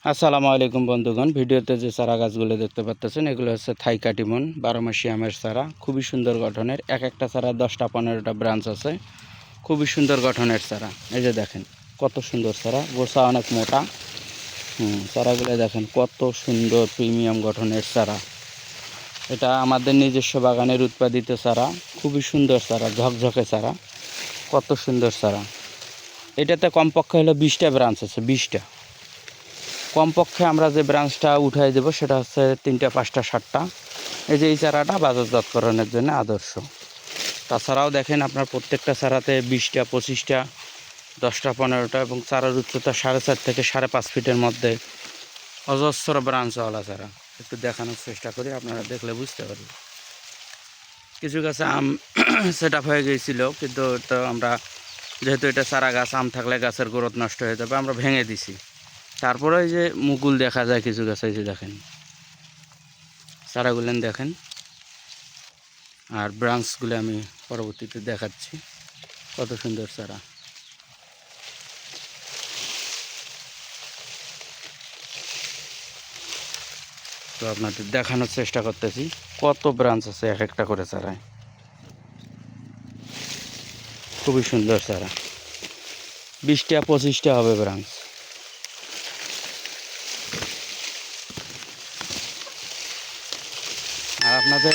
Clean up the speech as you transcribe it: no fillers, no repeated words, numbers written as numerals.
আসসালামু আলাইকুম বন্ধুগণ, ভিডিওতে যে চারা গাছগুলো দেখতে পাচ্ছেন এগুলো হচ্ছে থাই কাটিমন 12 মাসি আমের চারা। খুবই সুন্দর গঠনের, এক একটা চারা 10টা 15টা ব্রাঞ্চ আছে। খুবই সুন্দর গঠনের চারা। এই যে দেখেন কত সুন্দর চারা, গোছা অনেক মোটা। চারাগুলো দেখেন কত সুন্দর প্রিমিয়াম গঠনের চারা। এটা আমাদের নিজস্ব বাগানের উৎপাদিত চারা। খুবই সুন্দর চারা, ঝকঝকে চারা, কত সুন্দর চারা। এটাতে কমপক্ষে হলো 20টা ব্রাঞ্চ আছে, 20টা। কমপক্ষে আমরা যে ব্রাঞ্চটা উঠাই দেবো সেটা হচ্ছে 3টা 5টা 7টা। এই যে এই চারাটা বাজারজাতকরণের জন্য আদর্শ। তাছাড়াও দেখেন আপনার প্রত্যেকটা চারাতে 20টা 25টা 10টা 15টা এবং চারার উচ্চতা 4.5 থেকে 5.5 ফিটের মধ্যে অজস্র ব্রাঞ্চওয়ালা চারা। একটু দেখানোর চেষ্টা করি, আপনারা দেখলে বুঝতে পারবেন। কিছু গাছে আম সেট আপ হয়ে গিয়েছিল, কিন্তু তো আমরা যেহেতু এটা চারা গাছ, আম থাকলে গাছের গ্রোথ নষ্ট হয়ে যাবে, আমরা ভেঙে দিছি। তারপরে এই যে মুকুল দেখা যায় কিছু গাছে, এই যে দেখেন চারাগুলেন দেখেন। আর ব্রাঞ্চগুলো আমি পরবর্তীতে দেখাচ্ছি, কত সুন্দর চারা। তো আপনাদের দেখানোর চেষ্টা করতেছি কত ব্রাঞ্চ আছে এক একটা করে চারায়। খুবই সুন্দর চারা, 20টা 25টা হবে ব্রাঞ্চ। আর আপনাদের